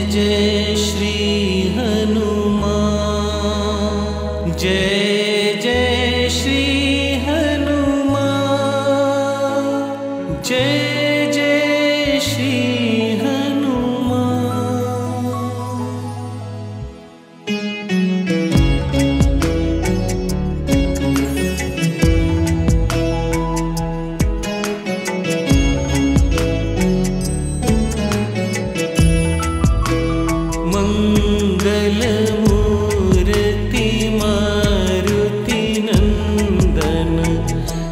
जय श्री हनुमान, जय जय श्री हनुमान, जय जय श्री मंगलमूर्ति मारुति नंदन,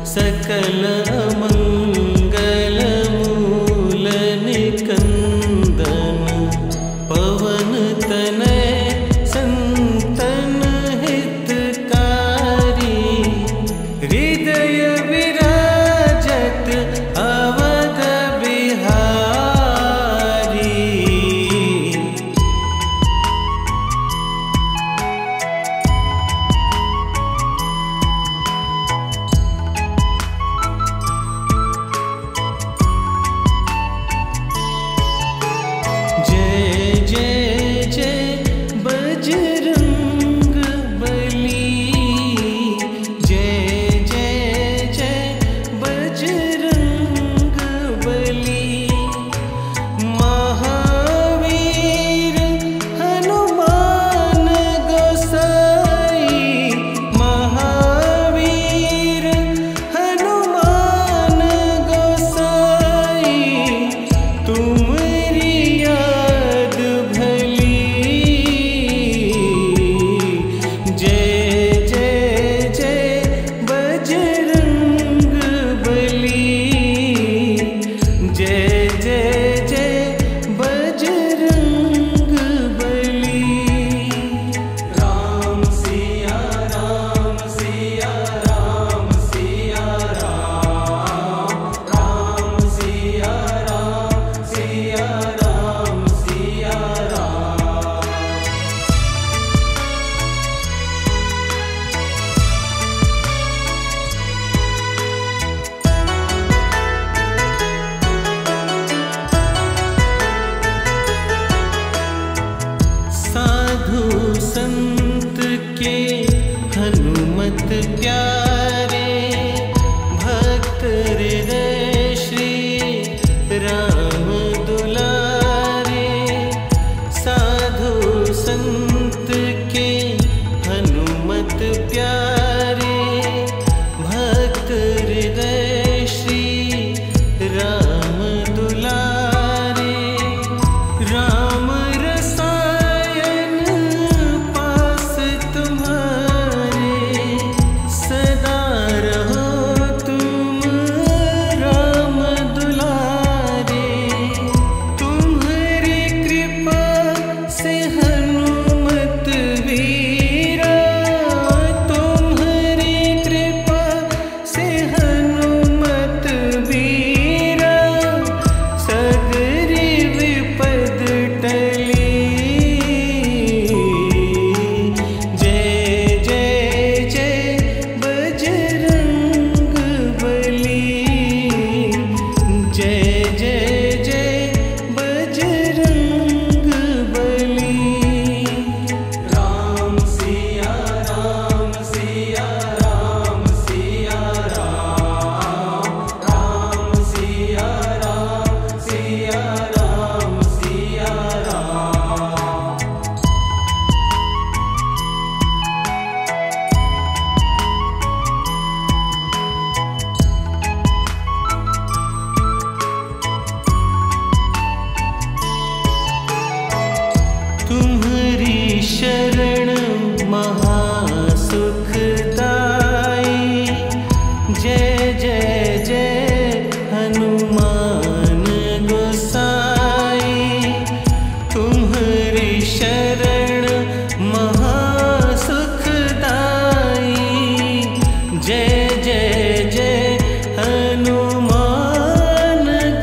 सकल मंगल मूल निकंदन, पवन तनय संतन हितकारी, हृदय विराजत अवध बिहारी। संत के हनुमत प्यारे, भक्त हृदय श्री राम दुलारे। साधु संत के हनुमत प्यारे, भक्त हृदय श्री राम दुलारे। राम तुम्हारी शरण महासुखदाई, जय जय जय हनुमान गोसाई। तुम्हारी शरण महासुखदाई, जय जय जय हनुमान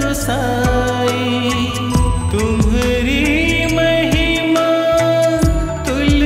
गोसाई। तुम्हारी महिमा तुल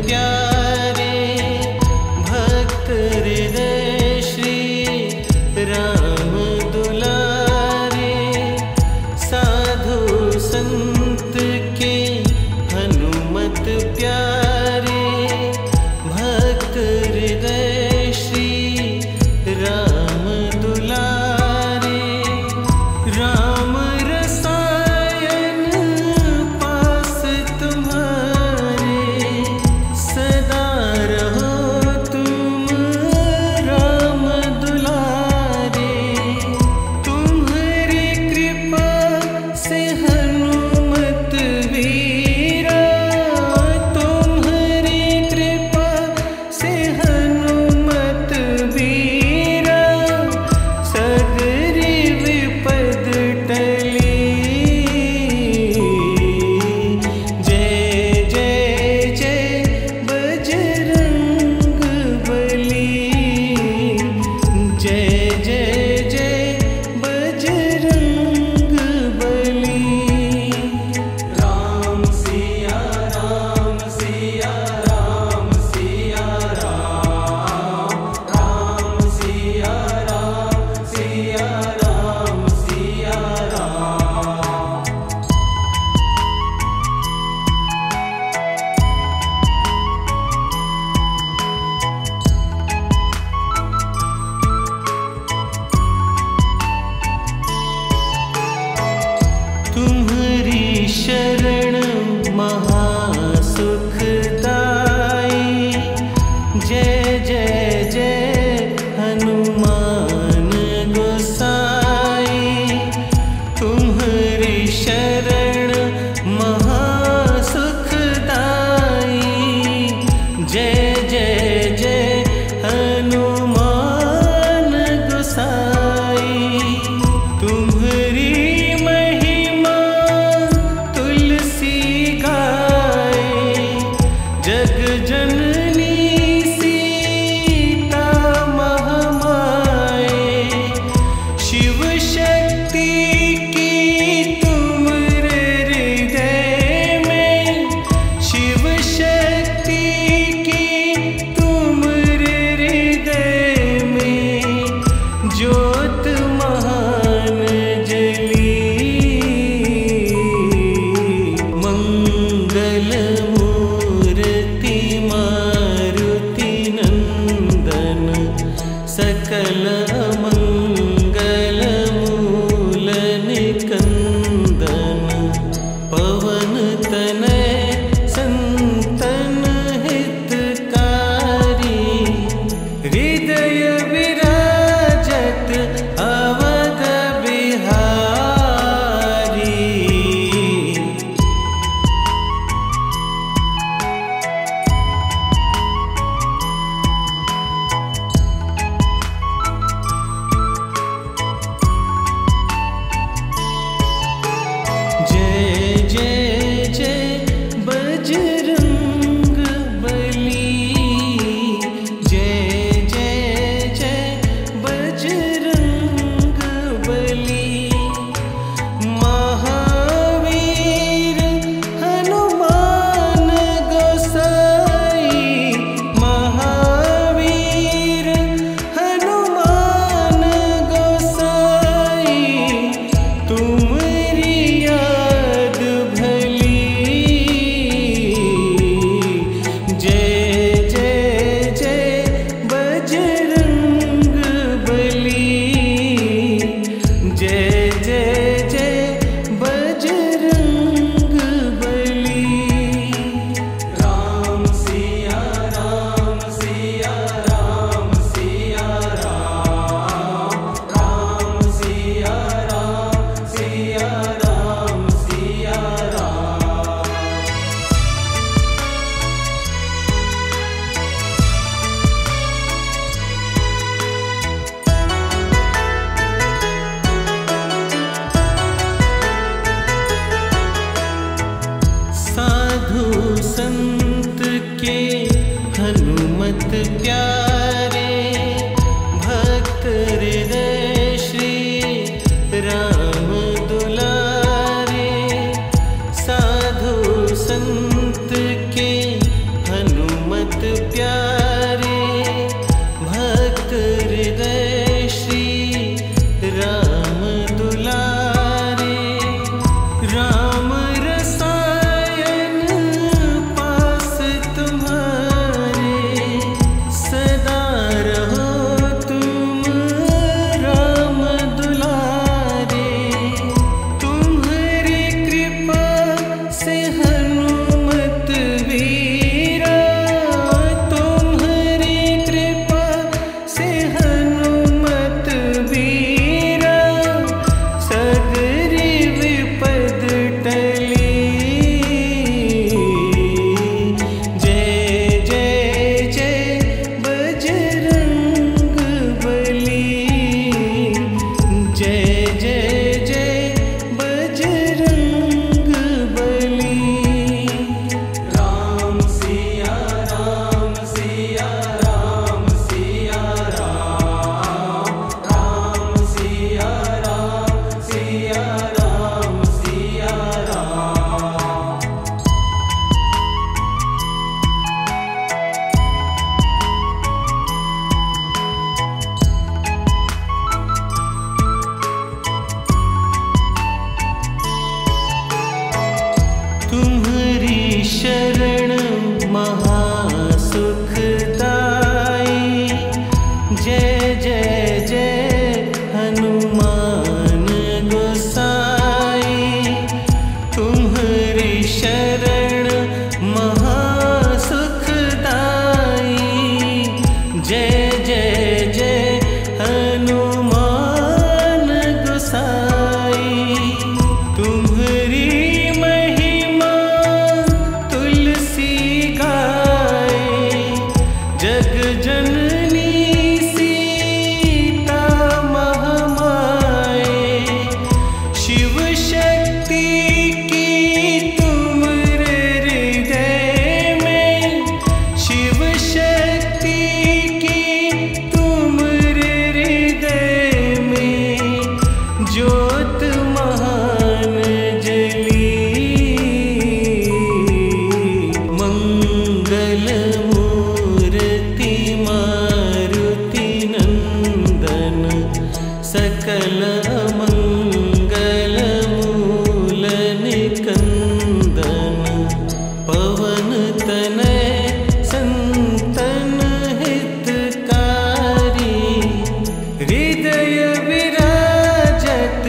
प्यारे, भक्त हृदय श्री राम दुलारे, साधु संत के हनुमत प्यारे, भक्त हृदय श्री राम दुलारे। राम रसायन पास तुम्हारे, सदा रहो तुम राम दुलारे। तुम्हारी कृपा से हनुमत वीरा, तुम्हारी कृपा से हनुमत वीरा, सगरी विपद टली। जय जय जय बजरंग बली, जय जय जय बजरंग बली। राम सिया राम सिया राम सिया राम, राम सिया राम सिया राम सिया राम। तुम्हारी शरण महासुखदाई, जय जय जय हनुमान गोसाई। तुम्हारी शरण महासुखदाई, जय जय जय हनुमान गोसाई। तुम्हारी महिमा तुलसी गाए, जग जननी सीता महामाए। शिव शक्ति की तुम हृदय में, शिव शक्ति की तुम हृदय में, ज्योत महान जली। मंगल मूर्ति मारुति नंदन, सकल मंगल मूल निकंदन। पवन तनय संतन हितकारी, हृदय विराजत अवध बिहारी। जय जय जय बजरंग बली, जय जय जय बजरंग बली। महावीर हनुमान गोसाई, महावीर हनुमान गोसाई। तुम्हारी याद भली, जय जय जय बजरंग बली, जय जय जय बजरंग बली। राम सिया राम सिया राम सिया राम, राम सिया राम सिया राम सिया राम। साधु संत के हनुमत प्यारे, भक्त हृदय श्री राम दुलारे, साधु संत के हनुमत ज्योत महान जली, मंगल मूर्ति मारुति नंदन, सकल मंगल मूल निकंदन, पवन तनय संतन हितकारी, हृदय विराजत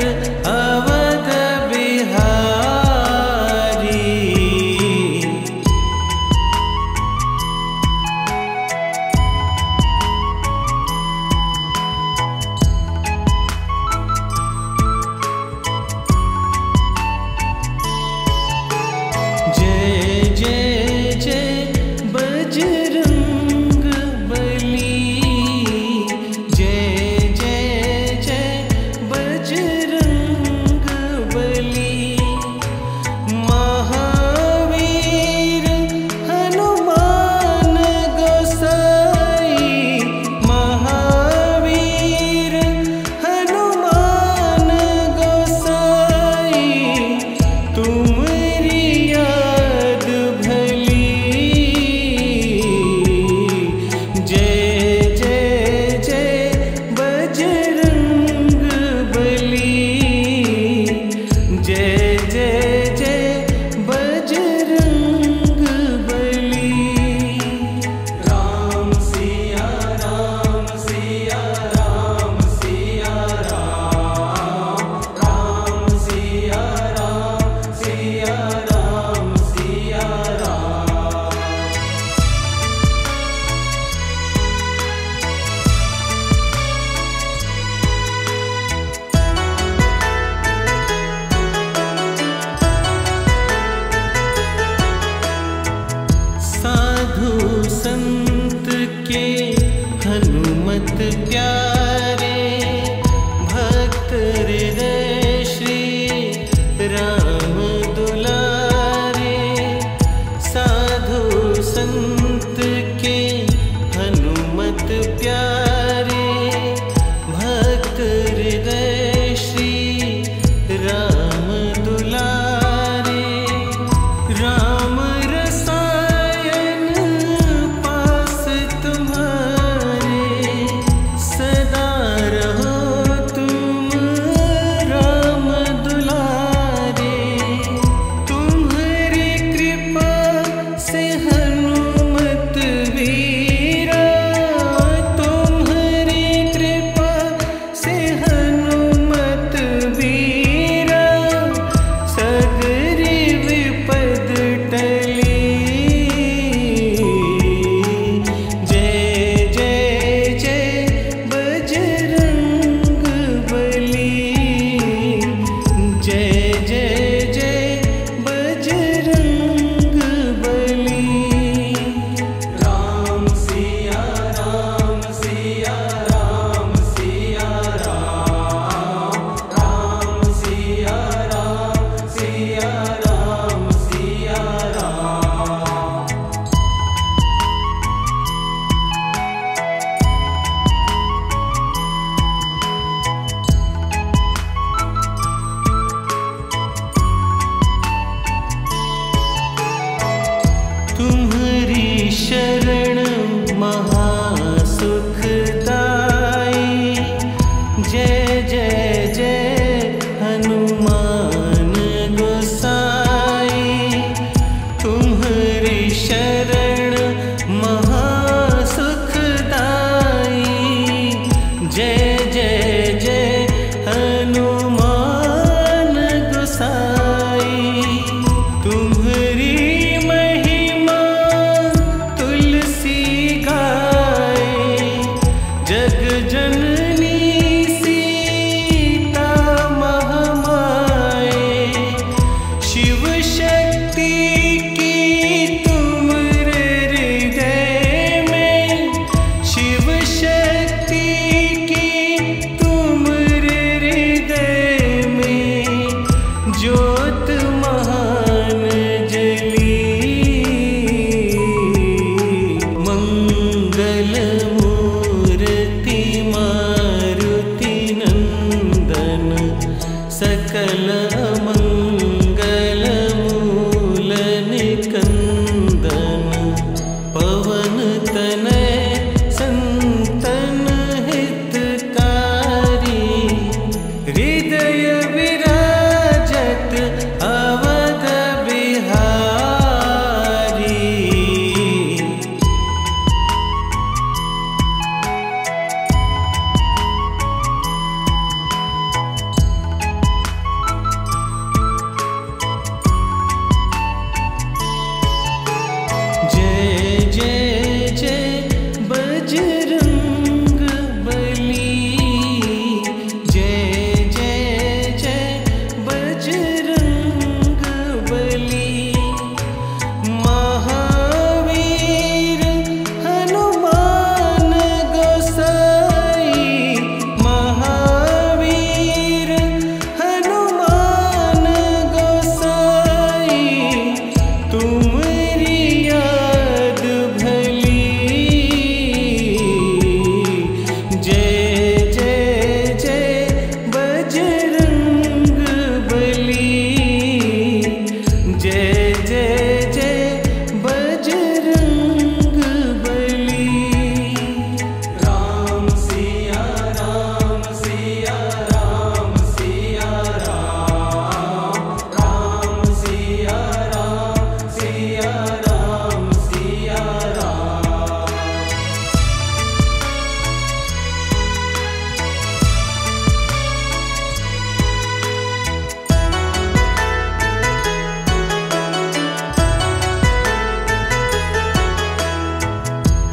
सकल मंगल मूल निकंदन पवन तनय संतन हितकारी हृदय विराजत अवध बिहारी। जय जय जय बजरंग बली, जय जय जय बजरंग बली। महावीर हनुमान गोसाई, महावीर हनुमान गोसाई, तुम्हारी याद भली। जय जय जय बजरंग बली, जय जय जय बजरंग बली। राम सिया राम सिया राम सिया राम, राम सिया राम सिया राम सिया राम।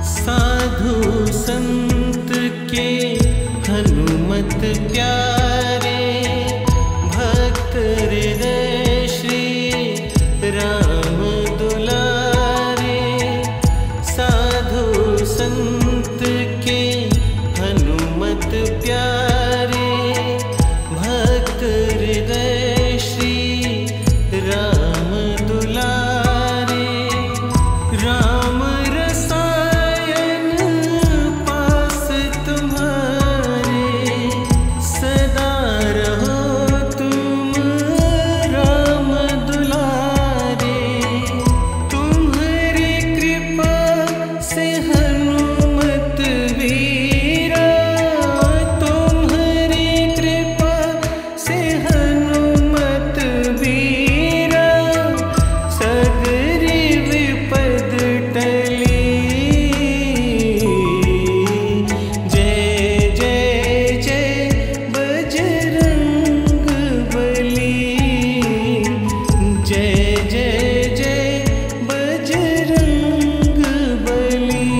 साधु संत के हनुमत प्यारे, भक्त हृदय श्री राम दुलारे। साधु संत के हनुमत प्यारे, भक्त हृदय श्री राम दुलारे। राम रसायन पास तुम्हारे, सदा रहो तुम राम दुलारे। तुम्हारी कृपा से हनुमत वीरा, तुम्हारी कृपा से हनुमत वीरा। सगरी विपद टली, जय जय जय बजरंग बली, जय जय जय बजरंग बली।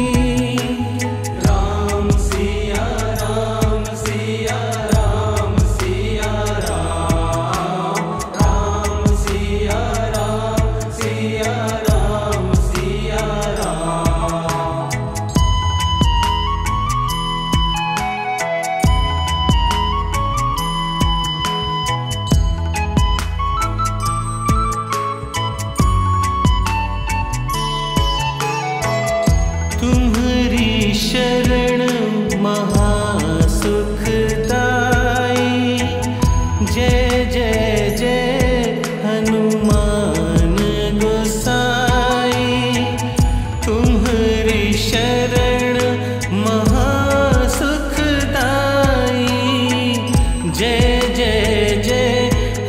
राम सिया राम सिया राम सिया राम, राम सिया राम सिया राम सिया राम। तुम्हारी शरण महासुखदाई, जय जय जय हनुमान गोसाई। तुम्हारी शरण महासुखदाई, जय जय जय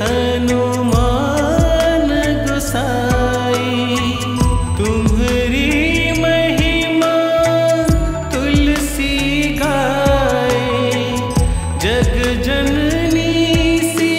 हनुमान गोसाई। तुम्हारी महिमा तुलसी गाए, जग जननी सी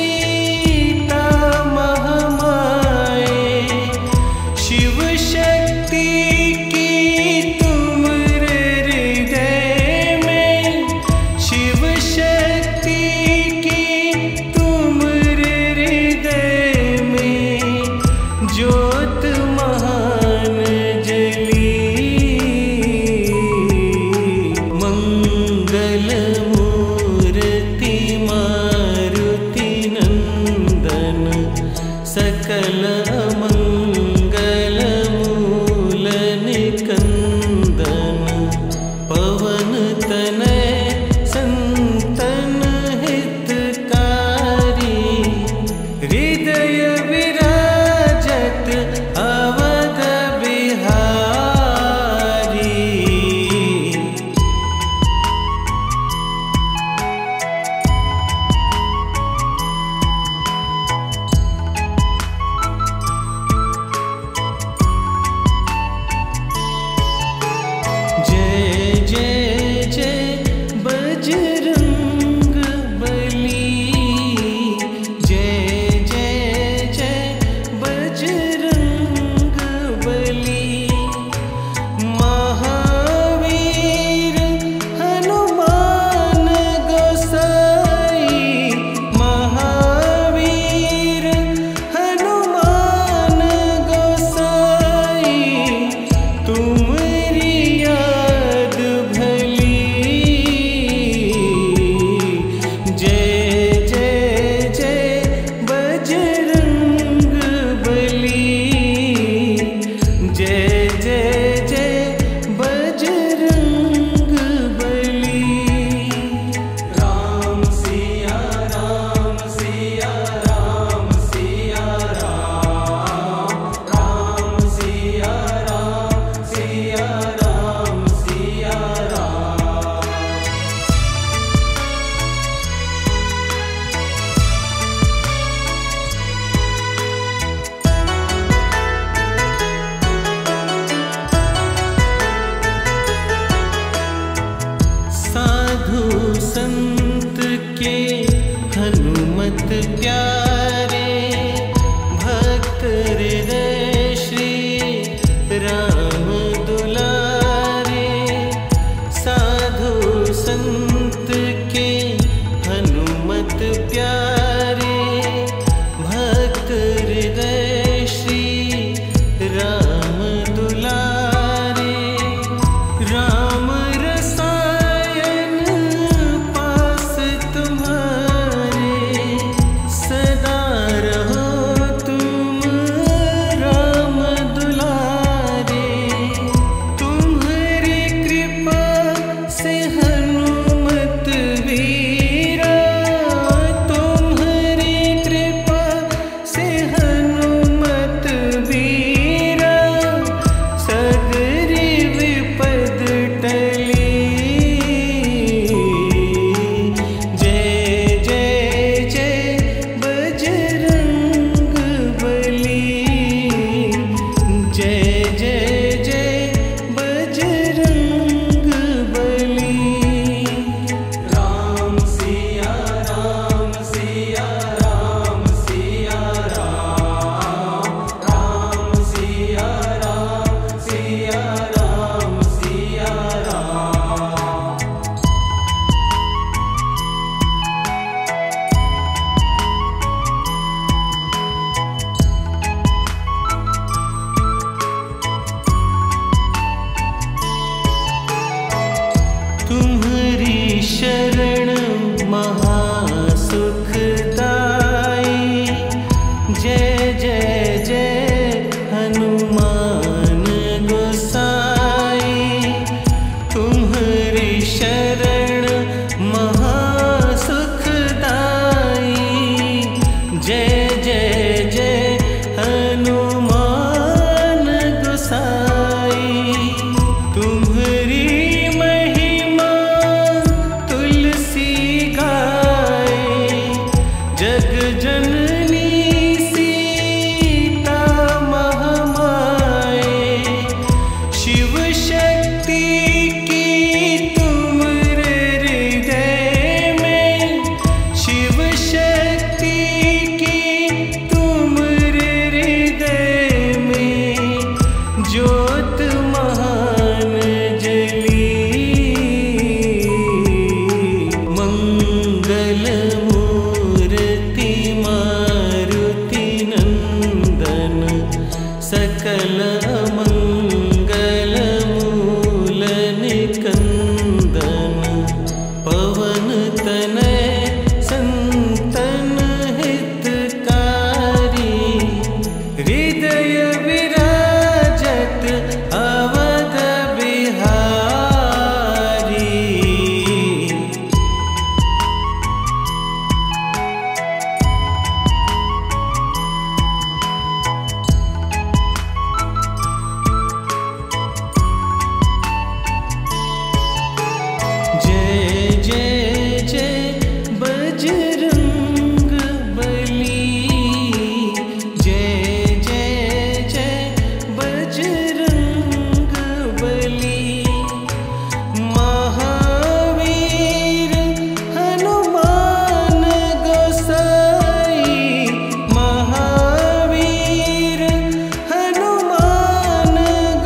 प्यारे भक्त हृदय श्री राम दुलारे। साधु संत के हनुमत प्यारे भक्त हृदय श्री राम दुलारे। राम रसायन पास तुम्हारे सदा रहो तुम राम दुलारे। तुम्हारी कृपा से हनुमत वीरा, तुम्हारी कृपा से हनुमत वीरा। सगरी विपद टली, जय जय जय बजरंग बली। जय जय जय बजरंग बली। राम सिया राम सिया राम सिया राम। राम सिया राम सिया राम सिया राम। तुम्हारी शरण महासुखदाई। जय जय जय हनुमान गोसाई। तुम्हारी शरण महासुखदाई। जय जय जय हनुमान गोसाई। तुम्हारी महिमा तुलसी गाए। जग जननी सीता महामाए। शिव शक्ति की तुम हृदय में। शिव शक्ति की तुम हृदय में। ज्योत महान जली। मंगल मूर्ति मारुति नंदन। सकल मंगल मूल निकंदन। पवन तनय संतन हितकारी। हृदय विराजत अवध बिहारी। जय जय जय बजरंग बली। जय जय जय बजरंग बली। महावीर हनुमान गोसाई। महावीर हनुमान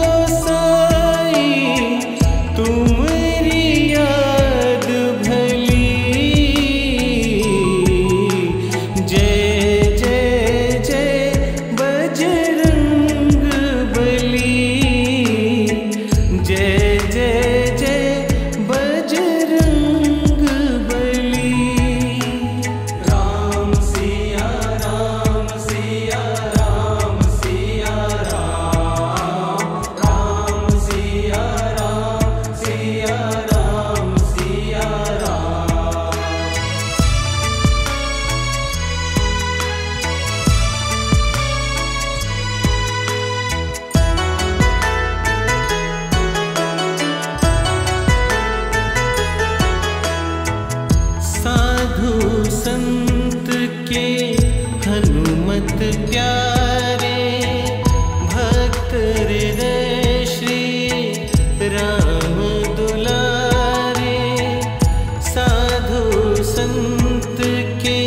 गोसाई। तुम्हारी याद भली। जय जय जय बजरंग बली। जय जय जय बजरंग बली। राम सिया राम सिया राम सिया राम। राम सिया राम सिया राम सिया राम। साधु संत के हनुमत प्यारे भक्त हृदय श्री राम दुलारे। साधु संत के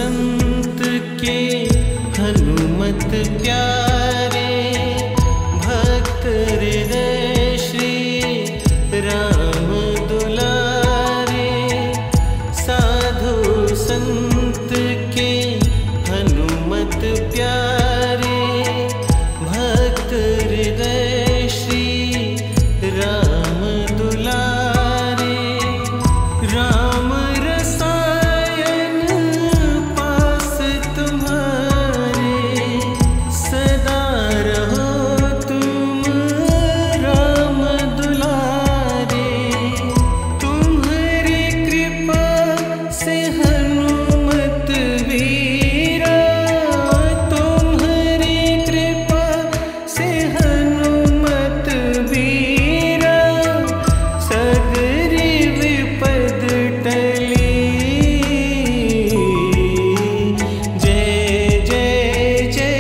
संत के हनुमत प्यारे, भक्त हृदय श्री राम दुलारे। साधु संत के हनुमत प्यारे, भक्त हृदय श्री राम दुलारे। राम रसायन पास तुम्हारे, सदा रहो तुम राम दुलारे। तुम्हारी कृपा से हनुमत वीरा, तुम्हारी कृपा से हनुमत वीरा। सगरी विपद टली, जय जय जय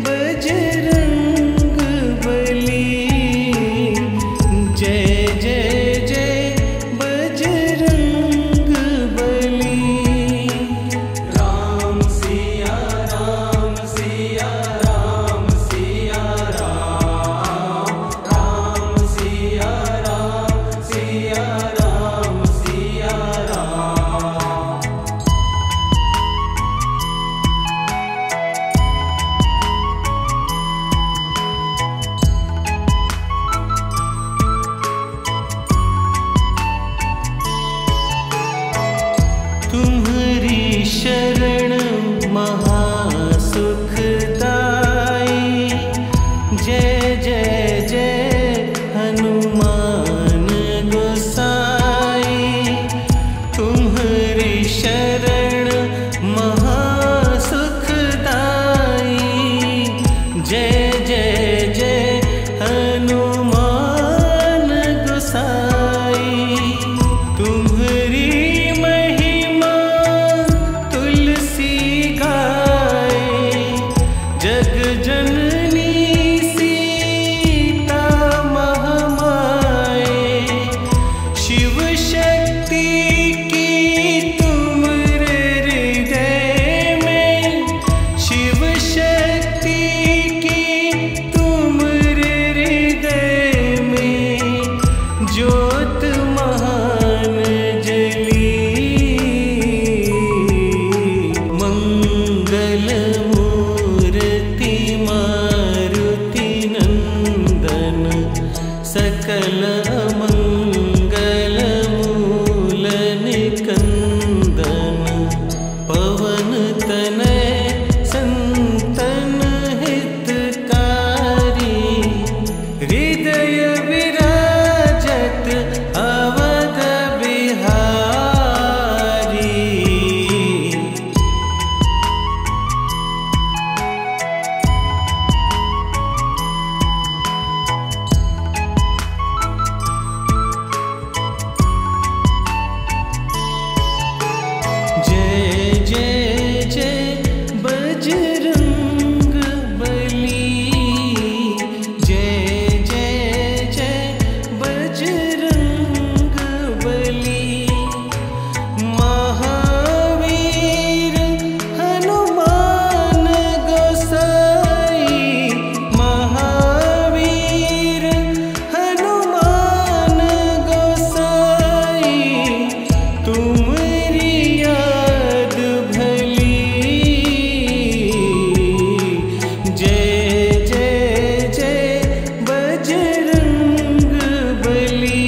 बजरंग बली। जय जय जय बजरंग बली। राम सिया राम सिया राम सिया राम, राम सिया राम सिया राम सिया राम। तुम्हारी शरण महासुखदाई। जय जय जय हनुमान गोसाई। तुम्हारी शरण महासुखदाई। जय जय जय हनुमान गोसाई। तुम्हारी महिमा तुलसी गाए, जग जननी सीता महामाए। शिव शक्ति की तुम हृदय में, शिव शक्ति की तुम हृदय में। ज्योत महान जली, मंगल मूर्ति मारुति नंदन। सकल मंगल मूल निकंदन। पवन तनय संतन हितकारी। हृदय विराजत अवध बिहारी। जय जय जय बजरंग बली। जय जय जय बजरंग बली। महावीर हनुमान गोसाई। महावीर हनुमान गोसाई। तुम्हारी याद भली। जय जय जय बजरंग बली।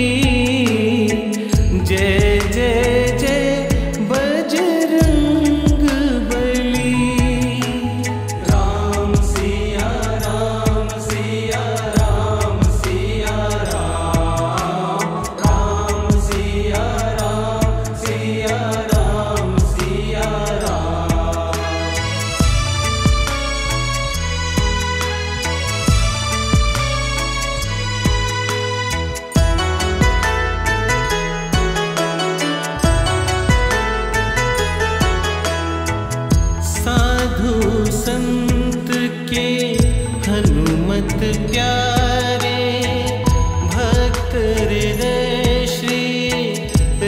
जय जय जय बजरंग बली। राम सिया राम सिया राम सिया राम, राम सिया राम सिया राम सिया राम। साधु संत के हनुमत प्यारे, भक्त हृदय श्री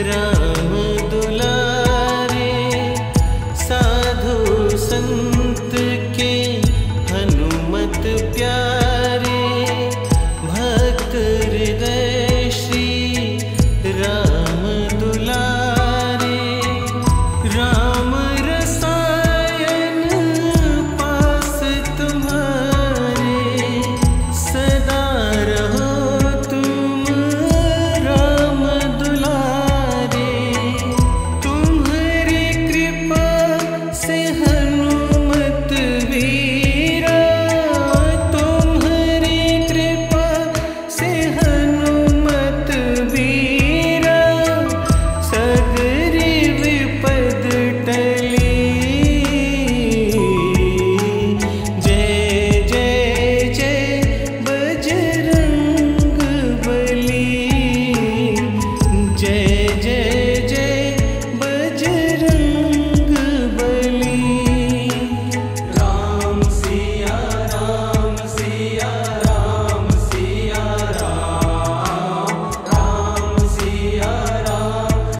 राम दुलारे। साधु राम